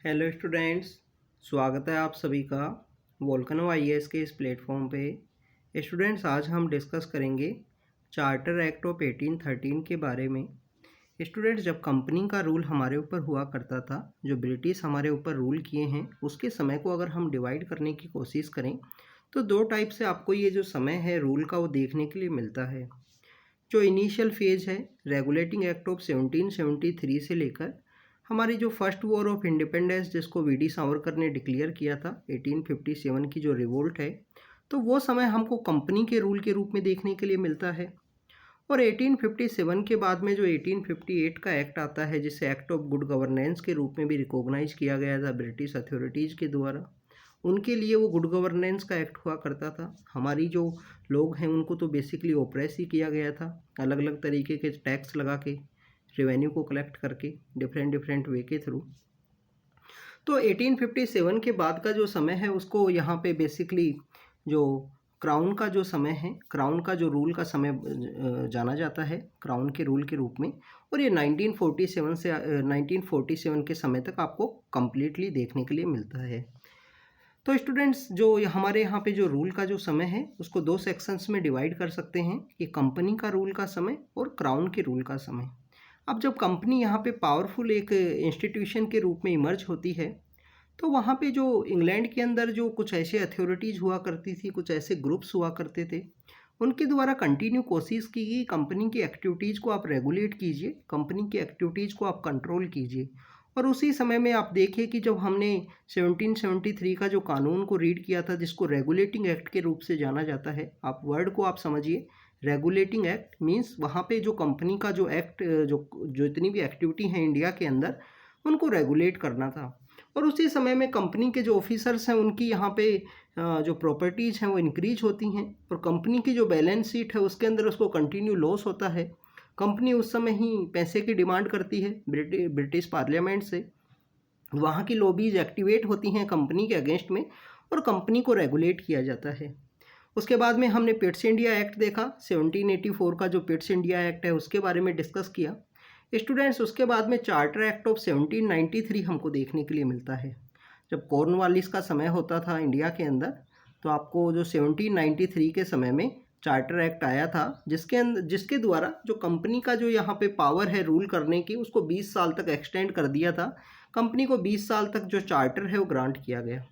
Hello students, स्वागत है आप सभी का वोल्केनो आईएएस के इस प्लेटफॉर्म पे। स्टूडेंट्स, आज हम डिस्कस करेंगे चार्टर एक्ट ऑफ 1813 के बारे में। स्टूडेंट्स, जब कंपनी का रूल हमारे ऊपर हुआ करता था, जो ब्रिटिश हमारे ऊपर रूल किए हैं, उसके समय को अगर हम डिवाइड करने की कोशिश करें तो दो टाइप से आपको ये जो समय है रूल का वो देखने के लिए मिलता है। जो इनिशियल फेज है रेगुलेटिंग एक्ट ऑफ 1773 से लेकर हमारी जो फर्स्ट वॉर ऑफ इंडिपेंडेंस जिसको वीडी सावरकर ने डिक्लेयर किया था 1857 की जो रिवोल्ट है, तो वो समय हमको कंपनी के रूल के रूप में देखने के लिए मिलता है। और 1857 के बाद में जो 1858 का एक्ट आता है जिसे एक्ट ऑफ गुड गवर्नेंस के रूप में भी रिकॉग्नाइज किया गया था ब्रिटिश अथॉरिटीज़ के द्वारा। उनके लिए वो गुड गवर्नेंस का एक्ट हुआ करता था। हमारी जो लोग हैं उनको तो बेसिकली ओप्रेस ही किया गया था, अलग अलग तरीके के टैक्स लगा के, रेवेन्यू को कलेक्ट करके डिफरेंट डिफरेंट वे के थ्रू। तो 1857 के बाद का जो समय है उसको यहाँ पे बेसिकली जो क्राउन का जो समय है, क्राउन का जो रूल का समय जाना जाता है क्राउन के रूल के रूप में। और ये 1947 से 1947 के समय तक आपको कम्प्लीटली देखने के लिए मिलता है। तो स्टूडेंट्स, जो हमारे यहाँ पे जो रूल का जो समय है उसको दो सेक्शंस में डिवाइड कर सकते हैं कि कंपनी का रूल का समय और क्राउन के रूल का समय। अब जब कंपनी यहाँ पे पावरफुल एक इंस्टीट्यूशन के रूप में इमर्ज होती है तो वहाँ पे जो इंग्लैंड के अंदर जो कुछ ऐसे अथॉरिटीज़ हुआ करती थी, कुछ ऐसे ग्रुप्स हुआ करते थे, उनके द्वारा कंटिन्यू कोशिश की गई कंपनी की एक्टिविटीज़ को आप रेगुलेट कीजिए, कंपनी की एक्टिविटीज़ को आप कंट्रोल कीजिए। और उसी समय में आप देखिए कि जब हमने 1773 का जो कानून को रीड किया था जिसको रेगुलेटिंग एक्ट के रूप से जाना जाता है, आप वर्ड को आप समझिए, रेगुलेटिंग एक्ट मीन्स वहाँ पे जो कंपनी का जो एक्ट जो इतनी भी एक्टिविटी है इंडिया के अंदर उनको रेगुलेट करना था। और उसी समय में कंपनी के जो ऑफिसर्स हैं उनकी यहाँ पे जो प्रॉपर्टीज़ हैं वो इंक्रीज होती हैं और कंपनी की जो बैलेंस शीट है उसके अंदर उसको कंटिन्यू लॉस होता है। कंपनी उस समय ही पैसे की डिमांड करती है ब्रिटिश पार्लियामेंट से, वहाँ की लॉबीज एक्टिवेट होती हैं कंपनी के अगेंस्ट में और कंपनी को रेगुलेट किया जाता है। उसके बाद में हमने पिट्स इंडिया एक्ट देखा, 1784 का जो पिट्स इंडिया एक्ट है उसके बारे में डिस्कस किया। स्टूडेंट्स, उसके बाद में चार्टर एक्ट ऑफ 1793 हमको देखने के लिए मिलता है। जब कॉर्नवालिस का समय होता था इंडिया के अंदर तो आपको जो 1793 के समय में चार्टर एक्ट आया था जिसके द्वारा जो कंपनी का जो यहाँ पे पावर है रूल करने की उसको 20 साल तक एक्सटेंड कर दिया था। कंपनी को 20 साल तक जो चार्टर है वो ग्रांट किया गया।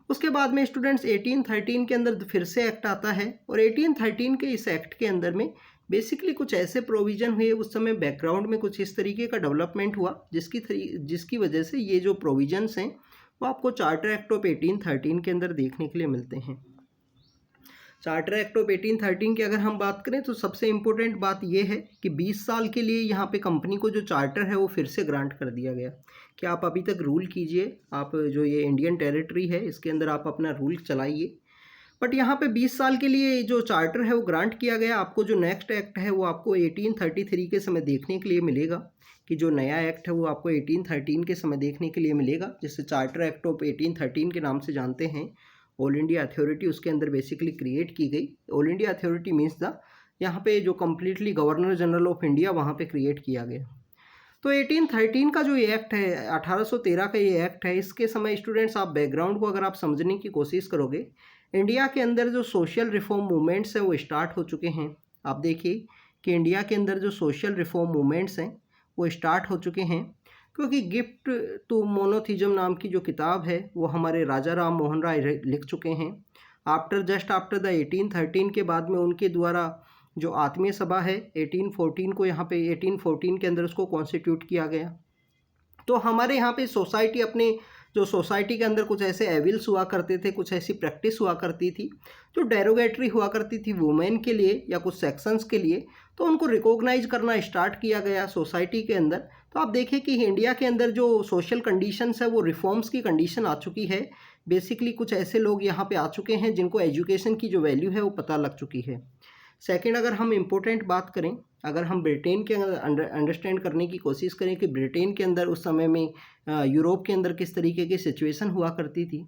उसके बाद में स्टूडेंट्स 1813 के अंदर फिर से एक्ट आता है और 1813 के इस एक्ट के अंदर में बेसिकली कुछ ऐसे प्रोविज़न हुए, उस समय बैकग्राउंड में कुछ इस तरीके का डेवलपमेंट हुआ जिसकी वजह से ये जो प्रोविजंस हैं वो आपको चार्टर एक्ट ऑफ 1813 के अंदर देखने के लिए मिलते हैं। चार्टर एक्ट ऑफ 1813 की अगर हम बात करें तो सबसे इम्पोर्टेंट बात यह है कि 20 साल के लिए यहाँ पे कंपनी को जो चार्टर है वो फिर से ग्रांट कर दिया गया कि आप अभी तक रूल कीजिए, आप जो ये इंडियन टेरिटरी है इसके अंदर आप अपना रूल चलाइए। बट यहाँ पे 20 साल के लिए जो चार्टर है वो ग्रांट किया गया। आपको जो नेक्स्ट एक्ट है वो आपको 1833 के समय देखने के लिए मिलेगा कि जो नया एक्ट है वो आपको 1813 के समय देखने के लिए मिलेगा, जिसे चार्टर एक्ट ऑफ 1813 के नाम से जानते हैं। ऑल इंडिया अथॉरिटी उसके अंदर बेसिकली क्रिएट की गई। All India authority means the यहाँ पे जो completely governor general of India वहाँ पे क्रिएट किया गया। तो 1813 का जो ये एक्ट है, 1813 का ये एक्ट है, इसके समय स्टूडेंट्स आप बैकग्राउंड को अगर आप समझने की कोशिश करोगे, इंडिया के अंदर जो सोशल रिफॉर्म मूवमेंट्स हैं वो स्टार्ट हो चुके हैं। आप देखिए कि इंडिया के अंदर जो सोशल रिफॉर्म मूवमेंट्स हैं वो स्टार्ट हो चुके हैं, क्योंकि गिफ्ट टू मोनोथिज्म नाम की जो किताब है वो हमारे राजा राम मोहन राय लिख चुके हैं। जस्ट आफ्टर द 1813 के बाद में उनके द्वारा जो आत्मीय सभा है 1814 को यहाँ पे 1814 के अंदर उसको कॉन्स्टिट्यूट किया गया। तो हमारे यहाँ पे सोसाइटी अपने जो सोसाइटी के अंदर कुछ ऐसे एविल्स हुआ करते थे, कुछ ऐसी प्रैक्टिस हुआ करती थी जो डेरोगेटरी हुआ करती थी वुमेन के लिए या कुछ सेक्शंस के लिए, तो उनको रिकॉग्नाइज करना स्टार्ट किया गया सोसाइटी के अंदर। तो आप देखिए कि इंडिया के अंदर जो सोशल कंडीशंस है वो रिफॉर्म्स की कंडीशन आ चुकी है। बेसिकली कुछ ऐसे लोग यहाँ पे आ चुके हैं जिनको एजुकेशन की जो वैल्यू है वो पता लग चुकी है। सेकेंड, अगर हम इम्पोर्टेंट बात करें, अगर हम ब्रिटेन के अंदर अंडरस्टैंड करने की कोशिश करें कि ब्रिटेन के अंदर उस समय में यूरोप के अंदर किस तरीके की सिचुएशन हुआ करती थी,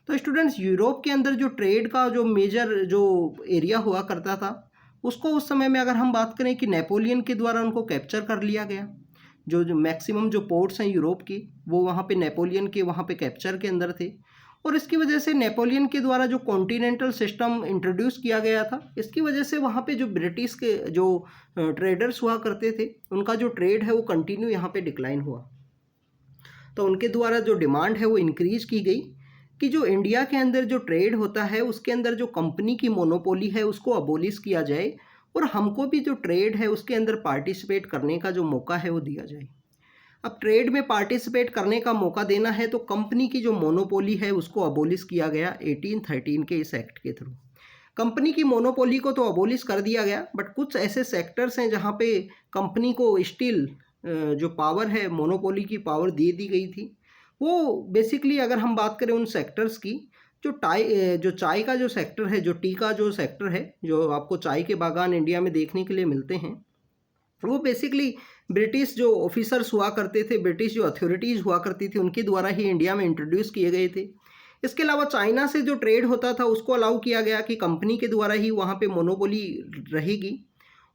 तो स्टूडेंट्स यूरोप के अंदर जो ट्रेड का जो मेजर जो एरिया हुआ करता था उसको उस समय में अगर हम बात करें कि नेपोलियन के द्वारा उनको कैप्चर कर लिया गया। जो मैक्सिमम जो पोर्ट्स हैं यूरोप की, वो वहाँ पे नेपोलियन के वहाँ पे कैप्चर के अंदर थे। और इसकी वजह से नेपोलियन के द्वारा जो कॉन्टिनेंटल सिस्टम इंट्रोड्यूस किया गया था, इसकी वजह से वहाँ पे जो ब्रिटिश के जो ट्रेडर्स हुआ करते थे, उनका जो ट्रेड है वो कंटिन्यू यहाँ पे डिक्लाइन हुआ। तो उनके द्वारा जो डिमांड है वो इंक्रीज की गई कि जो इंडिया के अंदर जो ट्रेड होता है उसके अंदर जो कंपनी की मोनोपोली है उसको अबोलिश किया जाए और हमको भी जो ट्रेड है उसके अंदर पार्टिसिपेट करने का जो मौका है वो दिया जाए। अब ट्रेड में पार्टिसिपेट करने का मौका देना है तो कंपनी की जो मोनोपोली है उसको अबोलिश किया गया 1813 के इस एक्ट के थ्रू। कंपनी की मोनोपोली को तो अबोलिश कर दिया गया, बट कुछ ऐसे सेक्टर्स हैं जहाँ पे कंपनी को स्टिल जो पावर है, मोनोपोली की पावर दे दी गई थी। वो बेसिकली अगर हम बात करें उन सेक्टर्स की, जो चाय का जो सेक्टर है, जो टी का जो सेक्टर है, जो आपको चाय के बागान इंडिया में देखने के लिए मिलते हैं, वो बेसिकली ब्रिटिश जो ऑफिसर्स हुआ करते थे, ब्रिटिश जो अथॉरिटीज़ हुआ करती थी, उनके द्वारा ही इंडिया में इंट्रोड्यूस किए गए थे। इसके अलावा चाइना से जो ट्रेड होता था उसको अलाउ किया गया कि कंपनी के द्वारा ही वहाँ पे मोनोपोली रहेगी।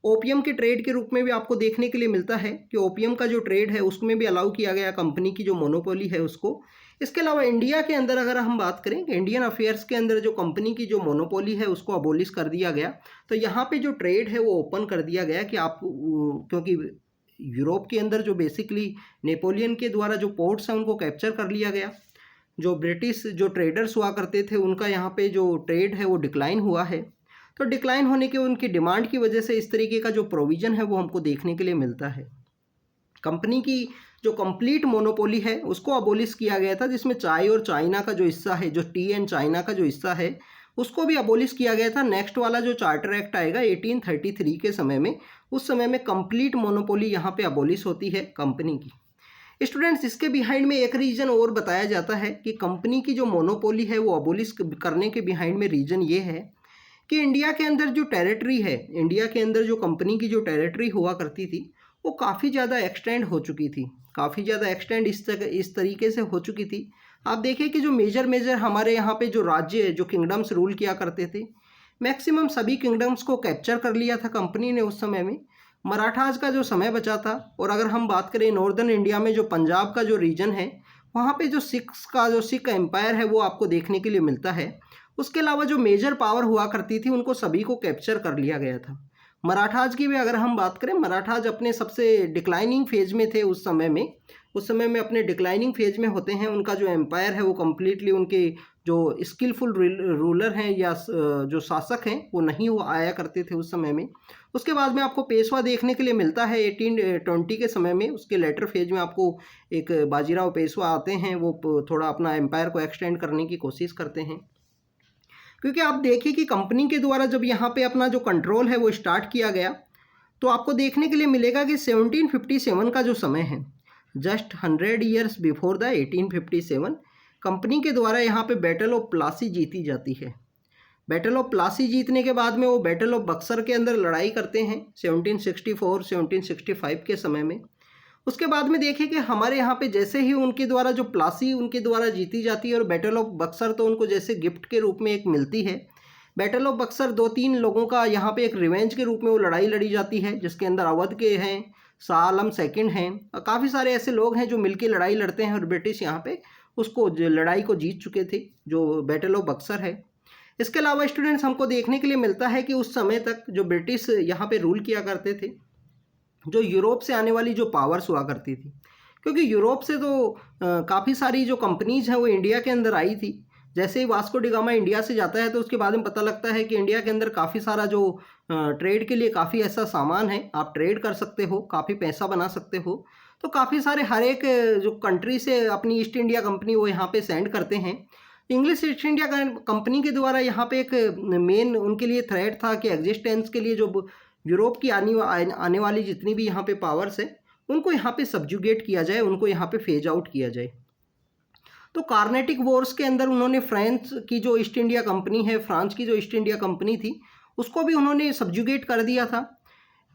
ओपियम के ट्रेड के रूप में भी आपको देखने के लिए मिलता है कि ओपियम का जो ट्रेड है उसमें भी अलाउ किया गया कंपनी की जो मोनोपोली है उसको। इसके अलावा इंडिया के अंदर अगर हम बात करें कि इंडियन अफेयर्स के अंदर जो कंपनी की जो मोनोपोली है उसको अबोलिश कर दिया गया। तो यहाँ पे जो ट्रेड है वो ओपन कर दिया गया कि आप, क्योंकि यूरोप के अंदर जो बेसिकली नेपोलियन के द्वारा जो पोर्ट्स हैं उनको कैप्चर कर लिया गया, जो ब्रिटिश जो ट्रेडर्स हुआ करते थे उनका यहाँ पे जो ट्रेड है वो डिक्लाइन हुआ है। तो डिक्लाइन होने के उनकी डिमांड की वजह से इस तरीके का जो प्रोविज़न है वो हमको देखने के लिए मिलता है। कंपनी की जो कंप्लीट मोनोपोली है उसको अबोलिश किया गया था, जिसमें चाय और चाइना का जो हिस्सा है, जो टी एंड चाइना का जो हिस्सा है उसको भी अबोलिश किया गया था। नेक्स्ट वाला जो चार्टर एक्ट आएगा 1833 के समय में, उस समय में कंप्लीट मोनोपोली यहाँ पे अबोलिश होती है कंपनी की। स्टूडेंट्स, इसके बिहाइंड में एक रीज़न और बताया जाता है कि कंपनी की जो मोनोपोली है वो अबोलिश करने के बिहाइंड में रीज़न ये है कि इंडिया के अंदर जो टेरिटरी है, इंडिया के अंदर जो कंपनी की जो टेरिटरी हुआ करती थी वो काफ़ी ज़्यादा एक्सटेंड हो चुकी थी, काफ़ी ज़्यादा एक्सटेंड इस तरीके से हो चुकी थी। आप देखिए कि जो मेजर हमारे यहाँ पे जो राज्य, जो किंगडम्स रूल किया करते थे, मैक्सिमम सभी किंगडम्स को कैप्चर कर लिया था कंपनी ने उस समय में। मराठास का जो समय बचा था, और अगर हम बात करें नॉर्दर्न इंडिया में जो पंजाब का जो रीजन है वहाँ पे जो सिख एम्पायर है वो आपको देखने के लिए मिलता है। उसके अलावा जो मेजर पावर हुआ करती थी उनको सभी को कैप्चर कर लिया गया था। मराठाज की भी अगर हम बात करें, मराठाज अपने सबसे डिक्लाइनिंग फेज में थे उस समय में अपने डिक्लाइनिंग फेज में होते हैं। उनका जो एम्पायर है वो कम्प्लीटली, उनके जो स्किलफुल रूलर हैं या जो शासक हैं वो नहीं वो आया करते थे उस समय में। उसके बाद में आपको पेशवा देखने के लिए मिलता है 1820 के समय में। उसके लेटर फेज में आपको एक बाजीराव पेशवा आते हैं, वो थोड़ा अपना एम्पायर को एक्सटेंड करने की कोशिश करते हैं। क्योंकि आप देखिए कि कंपनी के द्वारा जब यहाँ पे अपना जो कंट्रोल है वो स्टार्ट किया गया, तो आपको देखने के लिए मिलेगा कि 1757 का जो समय है, just 100 years before the 1857, company के द्वारा यहाँ पे बैटल ऑफ प्लासी जीती जाती है। बैटल ऑफ प्लासी जीतने के बाद में वो बैटल ऑफ बक्सर के अंदर लड़ाई करते हैं 1764-1765 के समय में। उसके बाद में देखें कि हमारे यहाँ पे जैसे ही उनके द्वारा जो प्लासी उनके द्वारा जीती जाती है और बैटल ऑफ बक्सर तो उनको जैसे गिफ्ट के रूप में एक मिलती है। बैटल ऑफ बक्सर 2-3 लोगों का यहाँ पे एक रिवेंज के रूप में वो लड़ाई लड़ी जाती है, जिसके अंदर अवध के हैं, शाह आलम सेकंड हैं, काफ़ी सारे ऐसे लोग हैं जो मिलके लड़ाई लड़ते हैं और ब्रिटिश यहाँ पे उसको लड़ाई को जीत चुके थे, जो बैटल ऑफ बक्सर है। इसके अलावा स्टूडेंट्स हमको देखने के लिए मिलता है कि उस समय तक जो ब्रिटिश यहाँ पे रूल किया करते थे, जो यूरोप से आने वाली जो पावर्स हुआ करती थी, क्योंकि यूरोप से तो काफ़ी सारी जो कंपनीज हैं वो इंडिया के अंदर आई थी। जैसे ही वास्को डी गामा इंडिया से जाता है तो उसके बाद में पता लगता है कि इंडिया के अंदर काफ़ी सारा जो ट्रेड के लिए काफ़ी ऐसा सामान है, आप ट्रेड कर सकते हो, काफ़ी पैसा बना सकते हो। तो काफ़ी सारे हर एक जो कंट्री से अपनी ईस्ट इंडिया कंपनी वो यहाँ पे सेंड करते हैं। इंग्लिश ईस्ट इंडिया कंपनी के द्वारा यहाँ पे एक मेन उनके लिए थ्रेट था कि एग्जिस्टेंस के लिए जो यूरोप की आने वाली जितनी भी यहाँ पे पावर्स है उनको यहाँ पे सब्जुगेट किया जाए, उनको यहाँ पे फेज आउट किया जाए। तो कार्नेटिक वॉर्स के अंदर उन्होंने फ्रांस की जो ईस्ट इंडिया कंपनी है, फ्रांस की जो ईस्ट इंडिया कंपनी थी, उसको भी उन्होंने सब्जुगेट कर दिया था।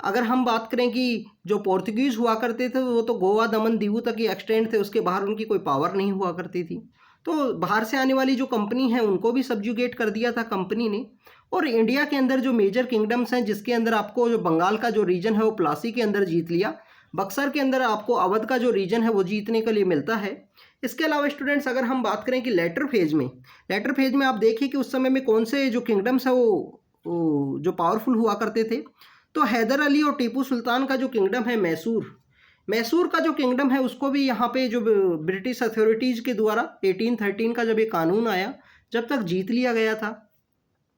अगर हम बात करें कि जो पोर्तुगीज़ हुआ करते थे वो तो गोवा दमन दीवू तक ही एक्सटेंड थे, उसके बाहर उनकी कोई पावर नहीं हुआ करती थी। तो बाहर से आने वाली जो कंपनी है उनको भी सब्जुगेट कर दिया था कंपनी ने। और इंडिया के अंदर जो मेजर किंगडम्स हैं, जिसके अंदर आपको जो बंगाल का जो रीजन है वो प्लासी के अंदर जीत लिया। बक्सर के अंदर आपको अवध का जो रीजन है वो जीतने के लिए मिलता है। इसके अलावा स्टूडेंट्स अगर हम बात करें कि लेटर फेज में आप देखिए कि उस समय में कौन से जो किंगडम्स है वो जो पावरफुल हुआ करते थे। तो हैदर अली और टीपू सुल्तान का जो किंगडम है मैसूर का जो किंगडम है उसको भी यहाँ पे जो ब्रिटिश अथॉरिटीज़ के द्वारा 1813 का जब ये कानून आया जब तक जीत लिया गया था।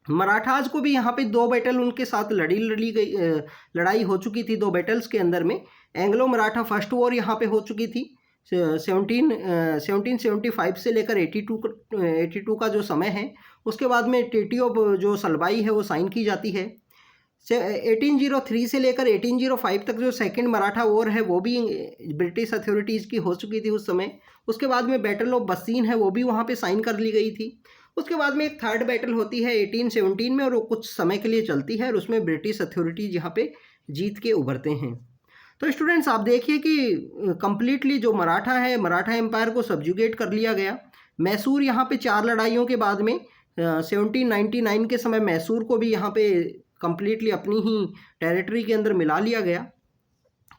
मराठाज को भी यहाँ पे 2 बैटल उनके साथ लड़ाई हो चुकी थी 2 बैटल्स के अंदर में। एंग्लो मराठा फर्स्ट वॉर यहाँ पे हो चुकी थी 1775 से लेकर 82 का जो समय है। उसके बाद में ट्रीटी ऑफ जो सलबाई है वो साइन की जाती है। 1803 से लेकर 1805 तक जो सेकंड मराठा वॉर है वो भी ब्रिटिश अथॉरिटीज़ की हो चुकी थी उस समय। उसके बाद में बैटल ऑफ बस्सीन है वो भी वहाँ पे साइन कर ली गई थी। उसके बाद में एक थर्ड बैटल होती है 1817 में और वो कुछ समय के लिए चलती है और उसमें ब्रिटिश अथॉरिटीज़ यहाँ पे जीत के उभरते हैं। तो स्टूडेंट्स आप देखिए कि कंप्लीटली जो मराठा एम्पायर को सब्जुगेट कर लिया गया। मैसूर यहाँ पे 4 लड़ाइयों के बाद में 1799 के समय मैसूर को भी यहाँ पे कंप्लीटली अपनी ही टेरिटरी के अंदर मिला लिया गया।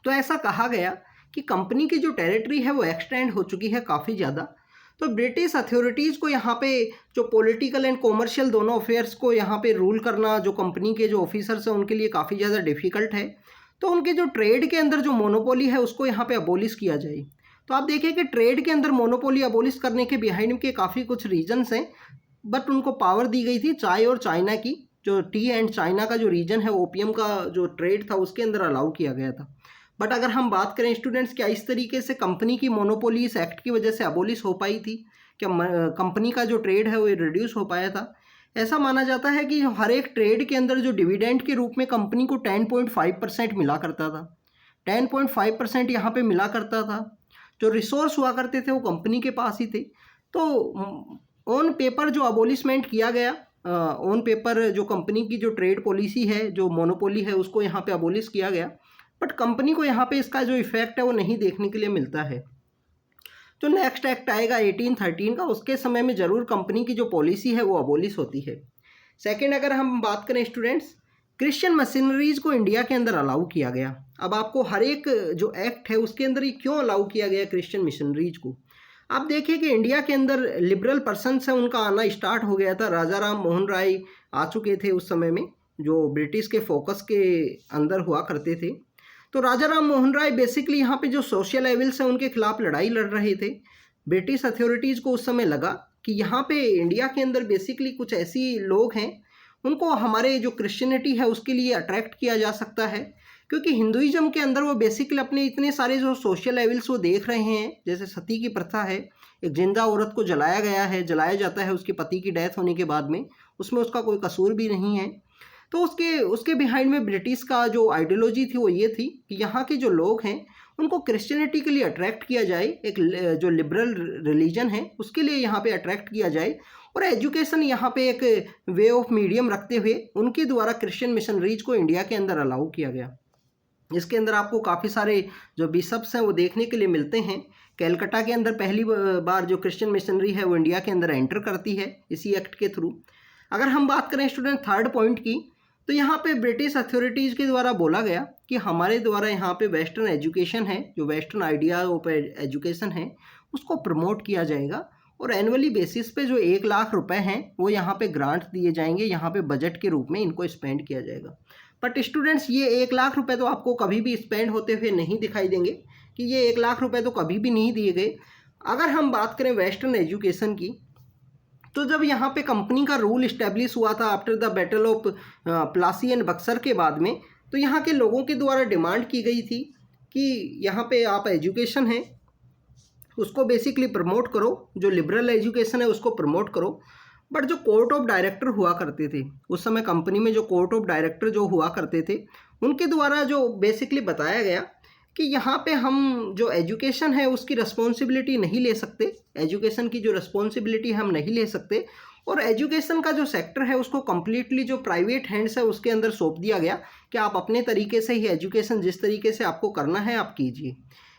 तो ऐसा कहा गया कि कंपनी की जो टेरिटरी है वो एक्सटेंड हो चुकी है काफ़ी ज़्यादा। तो ब्रिटिश अथॉरिटीज़ को यहाँ पे जो पॉलिटिकल एंड कॉमर्शियल दोनों अफेयर्स को यहाँ पे रूल करना जो कंपनी के जो ऑफिसर्स हैं उनके लिए काफ़ी ज़्यादा डिफ़िकल्ट है। तो उनके जो ट्रेड के अंदर जो मोनोपोली है उसको यहाँ पे अबोलिश किया जाए। तो आप देखिए कि ट्रेड के अंदर मोनोपोली अबोलिश करने के बिहाइंड के काफ़ी कुछ रीजन्स हैं, बट उनको पावर दी गई थी चाय और चाइना की। जो टी एंड चाइना का जो रीजन है ओपियम का जो ट्रेड था उसके अंदर अलाउ किया गया था। बट अगर हम बात करें स्टूडेंट्स क्या इस तरीके से कंपनी की मोनोपोली इस एक्ट की वजह से अबोलिश हो पाई थी, क्या कंपनी का जो ट्रेड है वो रिड्यूस हो पाया था? ऐसा माना जाता है कि हर एक ट्रेड के अंदर जो डिविडेंड के रूप में कंपनी को 10.5% मिला करता था। 10.5% यहाँ पे मिला करता था। जो रिसोर्स हुआ करते थे वो कंपनी के पास ही थे। तो ऑन पेपर जो अबोलिशमेंट किया गया, ऑन पेपर जो कंपनी की जो ट्रेड पॉलिसी है जो मोनोपोली है उसको यहाँ पे अबोलिश किया गया, बट कंपनी को यहाँ पे इसका जो इफेक्ट है वो नहीं देखने के लिए मिलता है। जो नेक्स्ट एक्ट आएगा 1813 का उसके समय में ज़रूर कंपनी की जो पॉलिसी है वो अबोलिश होती है। सेकंड अगर हम बात करें स्टूडेंट्स, क्रिश्चियन मशीनरीज़ को इंडिया के अंदर अलाउ किया गया। अब आपको हर एक जो एक्ट है उसके अंदर ही क्यों अलाउ किया गया क्रिश्चियन मिशनरीज को? आप देखिए कि इंडिया के अंदर लिबरल पर्सनस है उनका आना स्टार्ट हो गया था। राजा राम मोहन राय आ चुके थे उस समय में जो ब्रिटिश के फोकस के अंदर हुआ करते थे। तो राजा राम मोहन राय बेसिकली यहाँ पे जो सोशल एविल्स हैं उनके खिलाफ लड़ाई लड़ रहे थे। ब्रिटिश अथॉरिटीज़ को उस समय लगा कि यहाँ पे इंडिया के अंदर बेसिकली कुछ ऐसी लोग हैं उनको हमारे जो क्रिश्चियनिटी है उसके लिए अट्रैक्ट किया जा सकता है, क्योंकि हिंदुइज्म के अंदर वो बेसिकली अपने इतने सारे जो सोशल एविल्स वो देख रहे हैं। जैसे सती की प्रथा है, एक जिंदा औरत को जलाया जाता है उसके पति की डेथ होने के बाद में, उसमें उसका कोई कसूर भी नहीं है। तो उसके बिहाइंड में ब्रिटिश का जो आइडियोलॉजी थी वो ये थी कि यहाँ के जो लोग हैं उनको क्रिश्चियनिटी के लिए अट्रैक्ट किया जाए, एक जो लिबरल रिलीजन है उसके लिए यहाँ पे अट्रैक्ट किया जाए, और एजुकेशन यहाँ पे एक वे ऑफ मीडियम रखते हुए उनके द्वारा क्रिश्चियन मिशनरीज को इंडिया के अंदर अलाउ किया गया। इसके अंदर आपको काफ़ी सारे जो बिशप्स हैं वो देखने के लिए मिलते हैं। कैलकाटा के अंदर पहली बार जो क्रिश्चियन मिशनरी है वो इंडिया के अंदर एंटर करती है इसी एक्ट के थ्रू। अगर हम बात करें स्टूडेंट थर्ड पॉइंट की, तो यहाँ पे ब्रिटिश अथॉरिटीज़ के द्वारा बोला गया कि हमारे द्वारा यहाँ पे वेस्टर्न एजुकेशन है, जो वेस्टर्न आइडिया ऑफ एजुकेशन है उसको प्रमोट किया जाएगा, और एनुअली बेसिस पे जो 1 लाख रुपए हैं वो यहाँ पे ग्रांट दिए जाएंगे, यहाँ पे बजट के रूप में इनको स्पेंड किया जाएगा। बट स्टूडेंट्स ये 1 लाख रुपए तो आपको कभी भी स्पेंड होते हुए नहीं दिखाई देंगे कि ये 1 लाख रुपए तो कभी भी नहीं दिए गए। अगर हम बात करें वेस्टर्न एजुकेशन की, तो जब यहाँ पे कंपनी का रूल इस्टेब्लिश हुआ था after the battle of Plassey and Buxar के बाद में, तो यहाँ के लोगों के द्वारा डिमांड की गई थी कि यहाँ पे आप एजुकेशन है उसको बेसिकली प्रमोट करो, जो लिबरल एजुकेशन है उसको प्रमोट करो। बट जो कोर्ट ऑफ डायरेक्टर हुआ करते थे उस समय कंपनी में, जो कोर्ट ऑफ डायरेक्टर जो हुआ करते थे उनके द्वारा जो बेसिकली बताया गया कि यहाँ पे हम जो एजुकेशन है उसकी रिस्पॉन्सिबिलिटी नहीं ले सकते, एजुकेशन की जो रिस्पॉन्सिबिलिटी हम नहीं ले सकते, और एजुकेशन का जो सेक्टर है उसको कम्प्लीटली जो प्राइवेट हैंड्स है उसके अंदर सौंप दिया गया कि आप अपने तरीके से ही एजुकेशन जिस तरीके से आपको करना है आप कीजिए।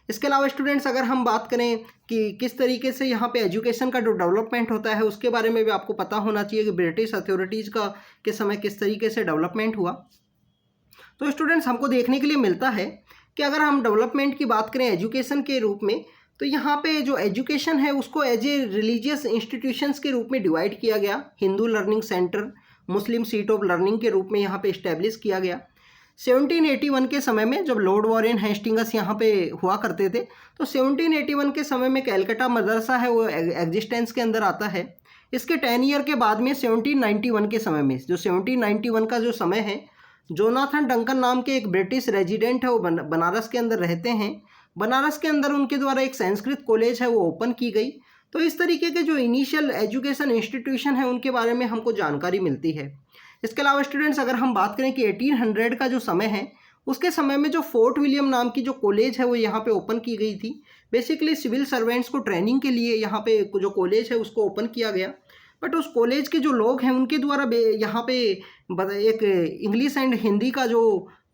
इसके अलावा स्टूडेंट्स अगर हम बात करें कि किस तरीके से यहाँ पे एजुकेशन का जो डेवलपमेंट होता है उसके बारे में भी आपको पता होना चाहिए कि ब्रिटिश अथॉरिटीज़ का के समय किस तरीके से डेवलपमेंट हुआ। तो स्टूडेंट्स हमको देखने के लिए मिलता है कि अगर हम डेवलपमेंट की बात करें एजुकेशन के रूप में, तो यहाँ पे जो एजुकेशन है उसको एज ए रिलीजियस इंस्टीट्यूशंस के रूप में डिवाइड किया गया। Hindu learning centre, Muslim seat of learning के रूप में यहाँ पे इस्टेब्लिश किया गया। 1781 के समय में जब लॉर्ड वॉरेन हेस्टिंग्स यहाँ पे हुआ करते थे, तो 1781 के समय में कैलकाटा मदरसा है वो एग्जिस्टेंस के अंदर आता है। इसके 10 ईयर के बाद में 1791 के समय में, जो 1791 का जो समय है, जोनाथन डंकन नाम के एक ब्रिटिश रेजिडेंट है वो बनारस के अंदर रहते हैं। बनारस के अंदर उनके द्वारा एक संस्कृत कॉलेज है वो ओपन की गई। तो इस तरीके के जो इनिशियल एजुकेशन इंस्टीट्यूशन है उनके बारे में हमको जानकारी मिलती है। इसके अलावा स्टूडेंट्स अगर हम बात करें कि 1800 का जो समय है, उसके समय में जो फोर्ट विलियम नाम की जो कॉलेज है वो यहाँ पे ओपन की गई थी। बेसिकली सिविल सर्वेंट्स को ट्रेनिंग के लिए यहाँ पे जो कॉलेज है उसको ओपन किया गया। बट उस कॉलेज के जो लोग हैं उनके द्वारा यहाँ पे एक इंग्लिश एंड हिंदी का जो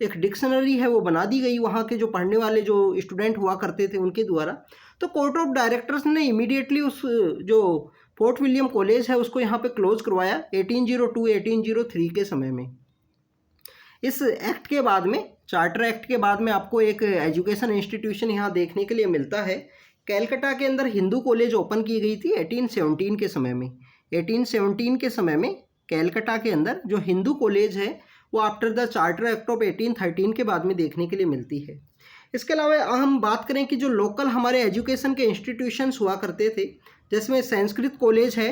एक डिक्शनरी है वो बना दी गई वहाँ के जो पढ़ने वाले जो स्टूडेंट हुआ करते थे उनके द्वारा। तो कोर्ट ऑफ डायरेक्टर्स ने इमीडिएटली उस जो फोर्ट विलियम कॉलेज है उसको यहाँ पे क्लोज करवाया 1802-1803 के समय में। इस एक्ट के बाद में, चार्टर एक्ट के बाद में, आपको एक एजुकेशन इंस्टीट्यूशन यहाँ देखने के लिए मिलता है। कैलकाटा के अंदर हिंदू कॉलेज ओपन की गई थी 1817 के समय में। 1817 के समय में कैलकाटा के अंदर जो हिंदू कॉलेज है वो after the charter act of 1813 के बाद में देखने के लिए मिलती है। इसके अलावा हम बात करें कि जो लोकल हमारे एजुकेशन के इंस्टीट्यूशंस हुआ करते थे, जिसमें संस्कृत कॉलेज है,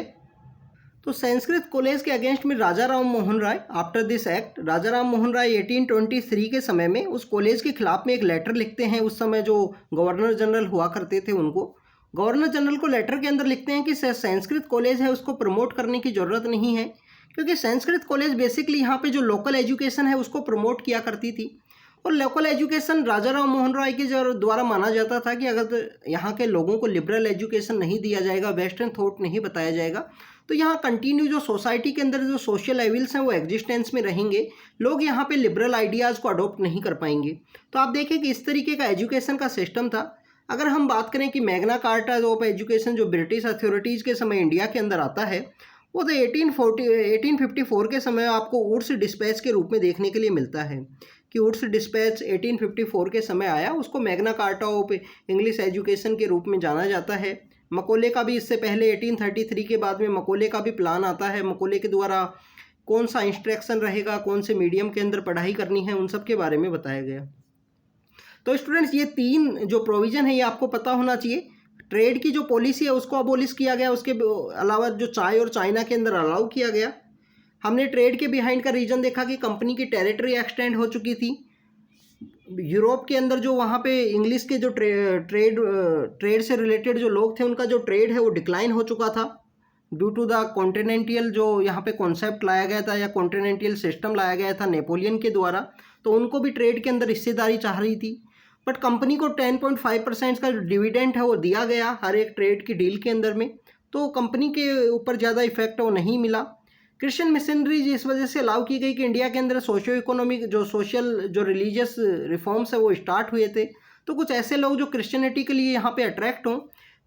तो संस्कृत कॉलेज के अगेंस्ट में राजा Ram Mohan Roy, after this act, राजा राम मोहन राय 1823 के समय में उस कॉलेज के खिलाफ में एक लेटर लिखते हैं। उस समय जो गवर्नर जनरल हुआ करते थे उनको, गवर्नर जनरल को लेटर के अंदर लिखते हैं कि संस्कृत कॉलेज है उसको प्रमोट करने की ज़रूरत नहीं है, क्योंकि संस्कृत कॉलेज बेसिकली यहाँ पे जो लोकल एजुकेशन है उसको प्रमोट किया करती थी। और लोकल एजुकेशन राजा राम मोहन राय के द्वारा माना जाता था कि अगर यहाँ के लोगों को लिबरल एजुकेशन नहीं दिया जाएगा, वेस्टर्न थॉट नहीं बताया जाएगा, तो यहाँ कंटिन्यू जो सोसाइटी के अंदर जो सोशल एविल्स हैं वो एग्जिस्टेंस में रहेंगे, लोग यहाँ पे लिबरल आइडियाज़ को अडॉप्ट नहीं कर पाएंगे। तो आप देखें कि इस तरीके का एजुकेशन का सिस्टम था। अगर हम बात करें कि मैग्ना कार्टा ऑफ एजुकेशन जो ब्रिटिश अथॉरिटीज़ के समय इंडिया के अंदर आता है, वो तो 1854 के समय आपको वुड्स डिस्पैच के रूप में देखने के लिए मिलता है कि वुड्स डिस्पैच 1854 के समय आया, उसको Magna carta of English education के रूप में जाना जाता है। मकोले का भी इससे पहले 1833 के बाद में मकोले का भी प्लान आता है। मकोले के द्वारा कौन सा इंस्ट्रक्शन रहेगा, कौन से मीडियम के अंदर पढ़ाई करनी है, उन सब के बारे में बताया गया। तो स्टूडेंट्स ये 3 जो प्रोविज़न है ये आपको पता होना चाहिए। ट्रेड की जो पॉलिसी है उसको अबोलिश किया गया, उसके अलावा जो चाय और चाइना के अंदर अलाउ किया गया। हमने ट्रेड के बिहाइंड का रीज़न देखा कि कंपनी की टेरिटरी एक्सटेंड हो चुकी थी। यूरोप के अंदर जो वहाँ पे इंग्लिश के जो ट्रेड से रिलेटेड जो लोग थे उनका जो ट्रेड है वो डिक्लाइन हो चुका था ड्यू टू द कॉन्टिनेंटियल जो यहाँ पे कॉन्सेप्ट लाया गया था या कॉन्टिनेंटियल सिस्टम लाया गया था नेपोलियन के द्वारा, तो उनको भी ट्रेड के अंदर हिस्सेदारी चाह रही थी। बट कंपनी को 10.5% का जो डिविडेंड है वो दिया गया हर एक ट्रेड की डील के अंदर में, तो कंपनी के ऊपर ज़्यादा इफेक्ट वो नहीं मिला। क्रिश्चियन मिशनरीज इस वजह से अलाउ की गई कि इंडिया के अंदर सोशियो इकोनॉमिक जो सोशल जो रिलीजियस रिफॉर्म्स है वो स्टार्ट हुए थे, तो कुछ ऐसे लोग जो क्रिश्चियनिटी के लिए यहाँ पे अट्रैक्ट हों।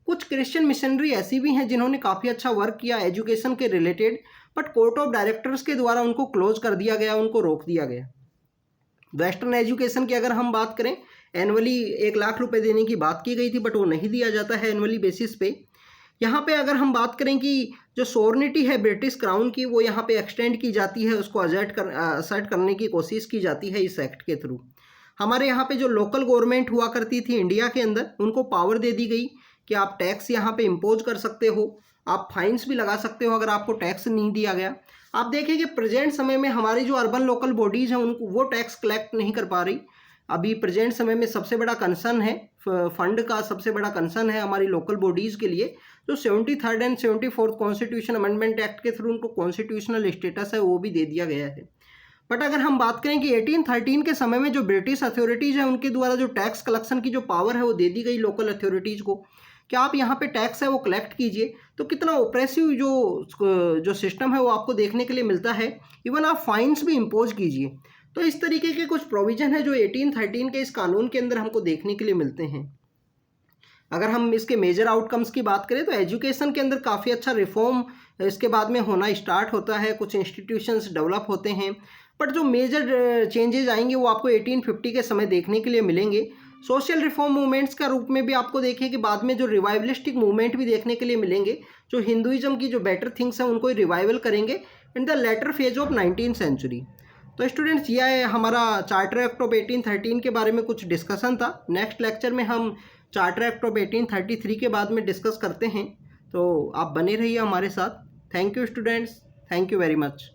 कुछ क्रिश्चियन मिशनरी ऐसी भी हैं जिन्होंने काफ़ी अच्छा वर्क किया एजुकेशन के related, but court of directors के द्वारा उनको क्लोज कर दिया गया, उनको रोक दिया गया। वेस्टर्न एजुकेशन की अगर हम बात करें, एनुअली 1 लाख रुपए देने की बात की गई थी, बट वो नहीं दिया जाता है एनुअली बेसिस पे। यहाँ पे अगर हम बात करें कि जो सोर्निटी है ब्रिटिश क्राउन की वो यहाँ पे एक्सटेंड की जाती है, उसको असर्ट करने की कोशिश की जाती है इस एक्ट के थ्रू। हमारे यहाँ पे जो लोकल गवर्नमेंट हुआ करती थी इंडिया के अंदर, उनको पावर दे दी गई कि आप टैक्स यहाँ पे इम्पोज कर सकते हो, आप फाइन्स भी लगा सकते हो अगर आपको टैक्स नहीं दिया गया। आप देखें कि प्रेजेंट समय में हमारी जो अर्बन लोकल बॉडीज़ हैं उनको वो टैक्स कलेक्ट नहीं कर पा रही। अभी प्रेजेंट समय में सबसे बड़ा कंसर्न है फंड का, सबसे बड़ा कंसर्न है हमारी लोकल बॉडीज़ के लिए जो 73rd and 74th constitution amendment act के थ्रू उनको कॉन्स्टिट्यूशनल स्टेटस है वो भी दे दिया गया है। बट अगर हम बात करें कि 1813 के समय में जो ब्रिटिश अथॉरिटीज़ हैं उनके द्वारा जो टैक्स कलेक्शन की जो पावर है वो दे दी गई लोकल अथॉरिटीज़ को कि आप यहाँ पे टैक्स है वो कलेक्ट कीजिए, तो कितना ओप्रेसिव जो सिस्टम है वो आपको देखने के लिए मिलता है। इवन आप फाइन्स भी इम्पोज कीजिए। तो इस तरीके के कुछ प्रोविज़न है जो 1813 के इस कानून के अंदर हमको देखने के लिए मिलते हैं। अगर हम इसके मेजर आउटकम्स की बात करें तो एजुकेशन के अंदर काफ़ी अच्छा रिफॉर्म इसके बाद में होना स्टार्ट होता है, कुछ इंस्टीट्यूशंस डेवलप होते हैं। बट जो मेजर चेंजेज आएंगे वो आपको 1850 के समय देखने के लिए मिलेंगे। सोशल रिफॉर्म मूवमेंट्स का रूप में भी आपको देखें कि बाद में जो रिवाइवलिस्टिक मूवमेंट भी देखने के लिए मिलेंगे, जो हिंदुइज्म की जो बेटर थिंग्स हैं उनको रिवाइवल करेंगे in the later phase of 19th century. तो स्टूडेंट्स यह हमारा चार्टर एक्ट ऑफ 1813 के बारे में कुछ डिस्कशन था। नेक्स्ट लेक्चर में हम चार्टर एक्ट ऑफ 1833 के बाद में डिस्कस करते हैं, तो आप बने रहिए हमारे साथ। Thank you students, thank you very much.